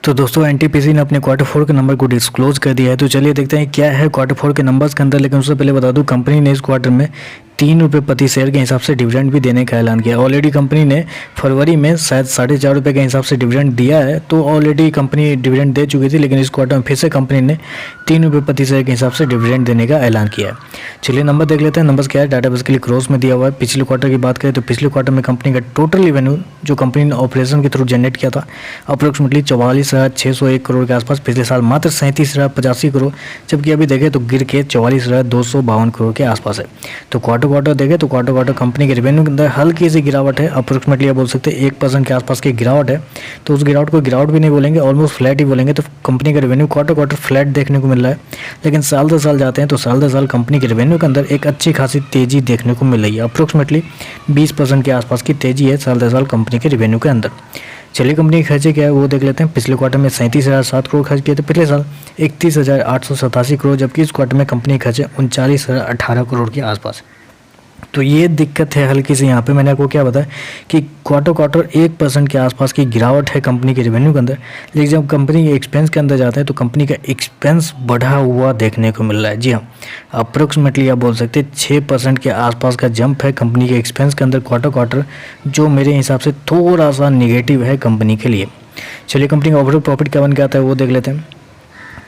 तो दोस्तों एनटीपीसी ने अपने क्वार्टर फोर के नंबर को डिस्क्लोज कर दिया है। तो चलिए देखते हैं क्या है क्वार्टर फोर के नंबर्स के अंदर। लेकिन उससे पहले बता दूं, कंपनी ने इस क्वार्टर में 3 रुपये प्रति शेयर के हिसाब से डिविडेंड भी देने का ऐलान किया। ऑलरेडी कंपनी ने फरवरी में शायद 4.5 रुपये के हिसाब से डिविडेंड दिया है, तो ऑलरेडी कंपनी डिविडेंड दे चुकी थी। लेकिन इस क्वार्टर में फिर से कंपनी ने 3 रुपये प्रति शेयर के हिसाब से डिविडेंड देने का ऐलान किया है। चलिए नंबर देख लेते हैं। नंबर क्या है, डाटा बेसिकली क्रॉस में दिया हुआ है। पिछले क्वार्टर की बात करें तो पिछले क्वार्टर में कंपनी का टोटल रेवेन्यू जो कंपनी ने ऑपरेशन के थ्रू जनरेट किया था अप्रोक्सीमेटली 44,601 करोड़ के आसपास। पिछले साल मात्र 37,85 करोड़, जबकि अभी देखें तो गिर के 44,252 करोड़ के आसपास है। तो क्वार्टर देखें तो क्वार्टर कंपनी के रेवेन्यू के अंदर हल्की सी गिरावट है। अप्रोक्सीमेटली आप बोल सकते हैं 1% के आसपास की गिरावट है। तो उस गिरावट को गिरावट भी नहीं बोलेंगे, ऑलमोस्ट फ्लैट ही बोलेंगे। तो कंपनी का रेवेन्यू क्वार्टर फ्लैट देखने को मिल रहा है। लेकिन साल दर साल जाते हैं तो साल दर साल कंपनी के रेवेन्यू के अंदर एक अच्छी खासी तेजी देखने को मिल रही है। अप्रोक्सीमेटली 20% के आसपास की तेजी है साल दर साल कंपनी के रेवेन्यू के अंदर। चलिए कंपनी के खर्चे क्या है वो देख लेते हैं। पिछले क्वार्टर में 37,007 करोड़ खर्च किए थे, पिछले साल 31,887 करोड़, जबकि इस क्वार्टर में कंपनी के खर्चे 39,018 करोड़ के आसपास। तो ये दिक्कत है हल्की सी यहाँ पे। मैंने आपको क्या बताया कि क्वार्टर 1% के आसपास की गिरावट है कंपनी के रेवेन्यू के अंदर। लेकिन जब कंपनी के एक्सपेंस के अंदर जाता है तो कंपनी का एक्सपेंस बढ़ा हुआ देखने को मिल रहा है। जी हाँ, अप्रोक्सीमेटली आप बोल सकते हैं 6% के आसपास का जंप है कंपनी के एक्सपेंस के अंदर क्वार्टर, जो मेरे हिसाब से थोड़ा सा निगेटिव है कंपनी के लिए। चलिए कंपनी का ओवरऑल प्रॉफिट क्या बन के आता है वो देख लेते हैं।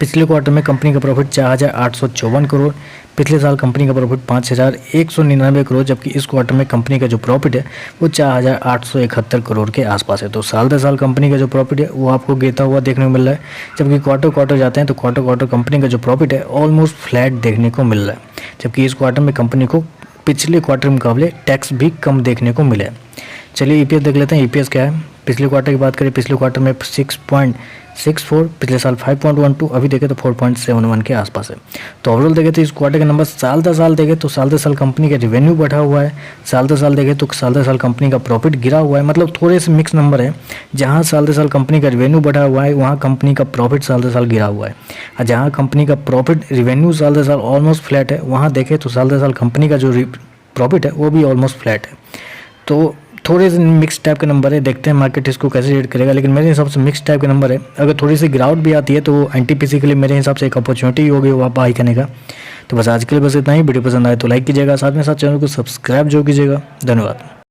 पिछले क्वार्टर में कंपनी का प्रॉफिट 4,854 करोड़, पिछले साल कंपनी का प्रॉफिट 5,199 करोड़, जबकि इस क्वार्टर में कंपनी का जो प्रॉफिट है वो 4,871 करोड़ के आसपास है। तो साल दर साल कंपनी का जो प्रॉफिट है वो आपको गिरता हुआ देखने को मिल रहा है। जबकि क्वार्टर जाते हैं तो क्वार्टर कंपनी का जो प्रॉफिट है ऑलमोस्ट फ्लैट देखने को मिल रहा है। जबकि इस क्वार्टर में कंपनी को पिछले क्वार्टर के मुकाबले टैक्स भी कम देखने को मिला है। चलिए ईपीएस देख लेते हैं। ईपीएस क्या है, पिछले क्वार्टर की बात करें, पिछले क्वार्टर में 6.64, पिछले साल 5.12, अभी देखें तो 4.71 के आसपास है। तो ओवरऑल देखें तो इस क्वार्टर के नंबर साल दर साल देखें तो साल दर साल कंपनी का रेवेन्यू बढ़ा हुआ है, साल दर साल देखें तो साल दर साल कंपनी का प्रॉफिट गिरा हुआ है। मतलब थोड़े से मिक्स नंबर है। जहाँ साल दर साल कंपनी का रेवेन्यू बढ़ा हुआ है वहाँ कंपनी का प्रॉफिट साल दर साल गिरा हुआ है। और जहाँ कंपनी का प्रॉफिट रेवेन्यू साल दर साल ऑलमोस्ट फ्लैट है, वहाँ देखें तो साल दर साल कंपनी का जो प्रॉफिट है वो भी ऑलमोस्ट फ्लैट है। तो थोड़े से मिक्स टाइप के नंबर है, देखते हैं मार्केट इसको कैसे रेट करेगा। लेकिन मेरे हिसाब से मिक्स टाइप के नंबर है। अगर थोड़ी सी गिरावट भी आती है तो एनटीपीसी के लिए मेरे हिसाब से एक अपॉर्चुनिटी होगी वहाँ बाई करने का। तो बस आज के लिए बस इतना ही। वीडियो पसंद आए तो लाइक कीजिएगा, साथ में साथ चैनल को सब्सक्राइब जो कीजिएगा। धन्यवाद।